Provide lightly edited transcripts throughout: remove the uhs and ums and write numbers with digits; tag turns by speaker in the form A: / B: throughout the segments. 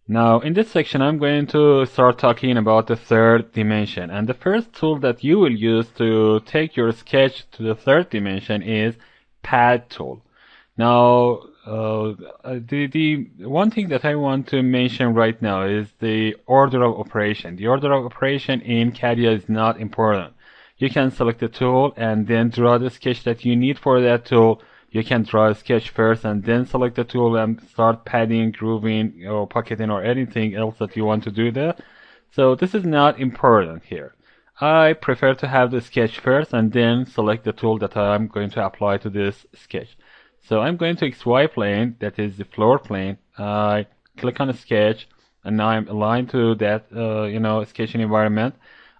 A: Now, in this section, I'm going to start talking about the third dimension. And the first tool that you will use to take your sketch to the third dimension is pad tool. Now, the one thing that I want to mention right now is the order of operation. The order of operation in Catia is not important. You can select the tool and then draw the sketch that you need for that tool. You can draw a sketch first and then select the tool and start padding, grooving, or pocketing, or anything else that you want to do there. So this is not important here. I prefer to have the sketch first and then select the tool that I'm going to apply to this sketch. So I'm going to XY plane, that is the floor plane. I click on a sketch, and now I'm aligned to that, sketching environment.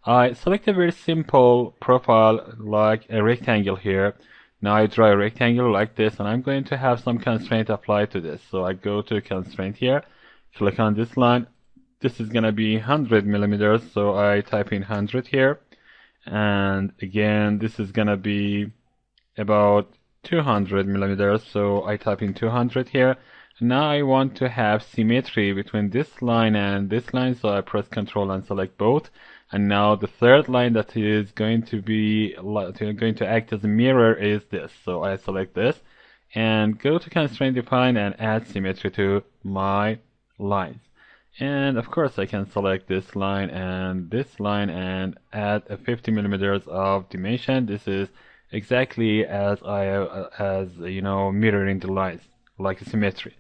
A: I select a very simple profile like a rectangle here. Now I draw a rectangle like this, and I'm going to have some constraint applied to this. So I go to constraint here, click on this line. This is going to be 100 millimeters, so I type in 100 here. And again, this is going to be about 200 millimeters, so I type in 200 here. Now I want to have symmetry between this line and this line, so I press Ctrl and select both. And now the third line that is going to act as a mirror is this. So I select this and go to constraint define and add symmetry to my lines. And of course I can select this line and add a 50 millimeters of dimension. This is exactly as mirroring the lines like a symmetry.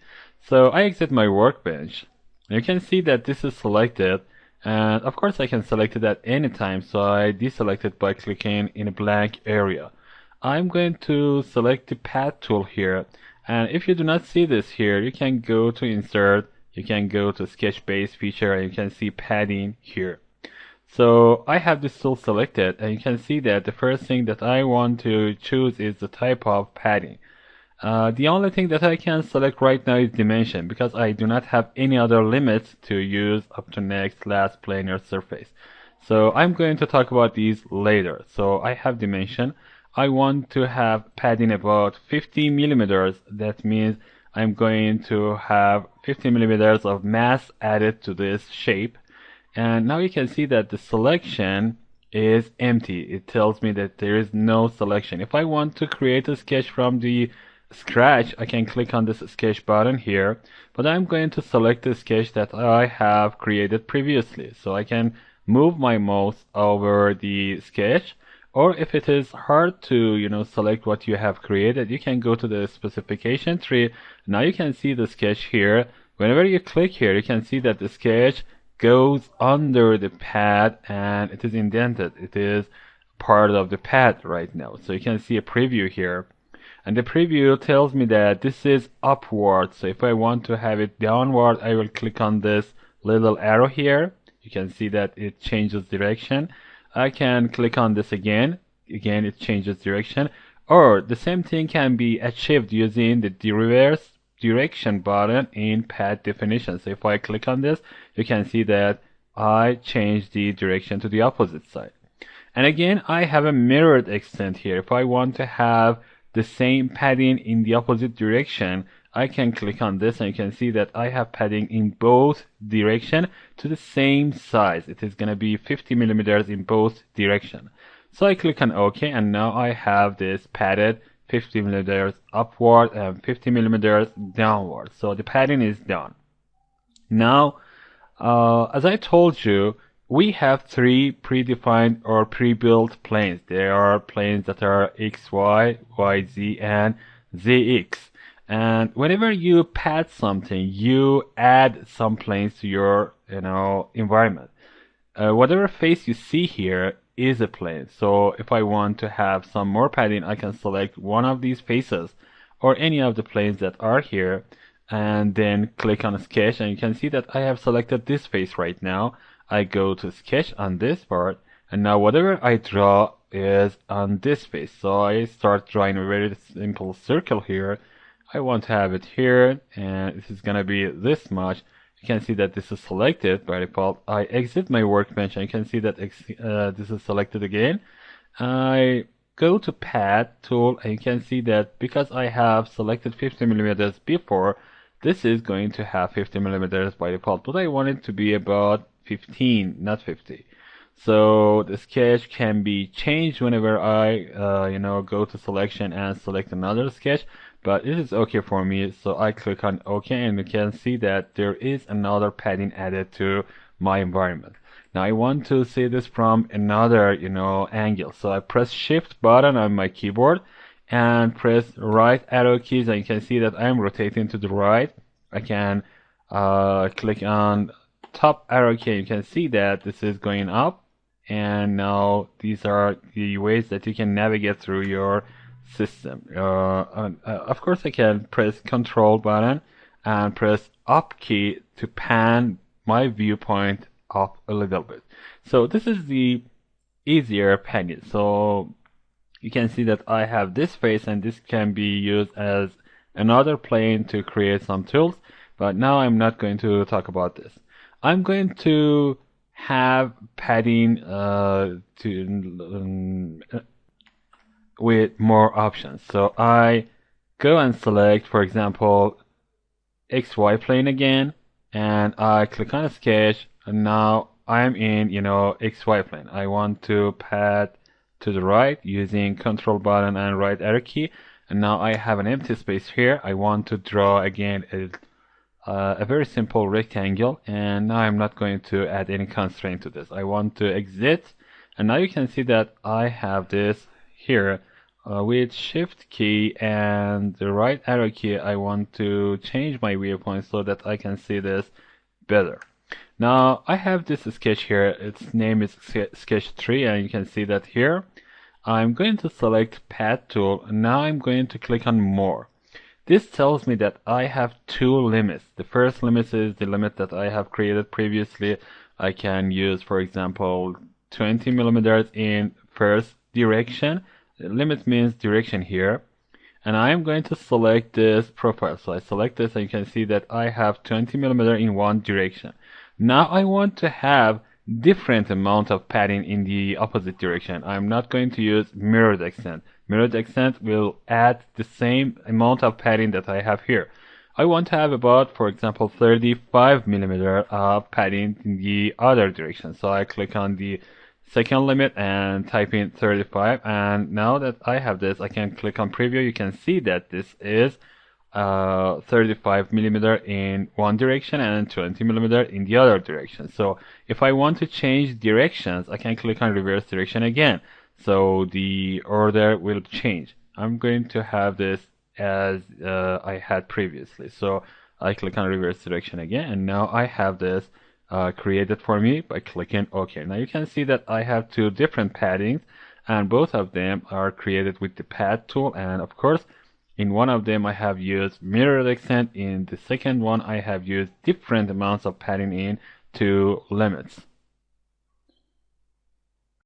A: So I exit my workbench. You can see that this is selected, and of course I can select it at any time, so I deselect it by clicking in a blank area. I'm going to select the pad tool here, and if you do not see this here, you can go to insert, you can go to sketch base feature, and you can see padding here. So I have this tool selected, and you can see that the first thing that I want to choose is the type of padding. The only thing that I can select right now is dimension, because I do not have any other limits to use up to next, last, planar surface. So I'm going to talk about these later. So I have dimension. I want to have padding about 50 millimeters. That means I'm going to have 50 millimeters of mass added to this shape. And now you can see that the selection is empty. It tells me that there is no selection. If I want to create a sketch from the scratch, I can click on this sketch button here, but I'm going to select the sketch that I have created previously. So I can move my mouse over the sketch, or if it is hard to select what you have created, you can go to the specification tree. Now you can see the sketch here. Whenever you click here, you can see that the sketch goes under the pad and it is indented. It is part of the pad right now. So you can see a preview here. And the preview tells me that this is upward. So if I want to have it downward, I will click on this little arrow here. You can see that it changes direction. I can click on this again. Again, it changes direction. Or the same thing can be achieved using the reverse direction button in pad definition. So if I click on this, you can see that I change the direction to the opposite side. And again, I have a mirrored extent here. If I want to have the same padding in the opposite direction, I can click on this and you can see that I have padding in both direction to the same size. It is going to be 50 millimeters in both direction. So I click on OK, and now I have this padded 50 millimeters upward and 50 millimeters downward. So the padding is done. Now, as I told you, we have three predefined or pre-built planes. There are planes that are XY, YZ, and ZX. And whenever you pad something, you add some planes to your environment. Whatever face you see here is a plane. So if I want to have some more padding, I can select one of these faces or any of the planes that are here and then click on sketch, and you can see that I have selected this face right now. I go to sketch on this part, and now whatever I draw is on this face. So I start drawing a very simple circle here. I want to have it here, and this is gonna be this much. You can see that this is selected by default. I exit my workbench, and you can see that this is selected again. I go to pad tool, and you can see that because I have selected 50 millimeters before, this is going to have 50 millimeters by default, but I want it to be about 15, not 50. So the sketch can be changed whenever I, go to selection and select another sketch, but it is okay for me. So I click on OK, and you can see that there is another padding added to my environment. Now I want to see this from another, angle. So I press Shift button on my keyboard and press right arrow keys, and you can see that I am rotating to the right. I can click on top arrow key. You can see that this is going up, and now these are the ways that you can navigate through your system. Of course, I can press Control button and press Up key to pan my viewpoint up a little bit. So this is the easier panning. So you can see that I have this face, and this can be used as another plane to create some tools, but now I'm not going to talk about this. I'm going to have padding with more options. So I go and select, for example, XY plane again, and I click on a sketch, and now I'm in, XY plane. I want to pad to the right using Control button and right arrow key, and now I have an empty space here. I want to draw again a very simple rectangle, and now I'm not going to add any constraint to this. I want to exit, and now you can see that I have this here with Shift key and the right arrow key. I want to change my viewpoint so that I can see this better. Now I have this sketch here. Its name is sketch 3, and you can see that here. I'm going to select Pad tool, and now I'm going to click on More. This tells me that I have two limits. The first limit is the limit that I have created previously. I can use, for example, 20 millimeters in first direction. The limit means direction here. And I am going to select this profile. So I select this, and you can see that I have 20 millimeters in one direction. Now I want to have different amount of padding in the opposite direction. I'm not going to use mirrored extent. Mirrored extent will add the same amount of padding that I have here. I want to have about, for example, 35 millimeter of padding in the other direction. So I click on the second limit and type in 35, and now that I have this, I can click on preview. You can see that this is 35 millimeter in one direction and 20 millimeter in the other direction. So if I want to change directions, I can click on reverse direction again. So the order will change. I'm going to have this as I had previously. So I click on reverse direction again, and now I have this created for me by clicking OK. Now you can see that I have two different paddings, and both of them are created with the pad tool. And of course, in one of them I have used mirrored extent. In the second one I have used different amounts of padding in two limits.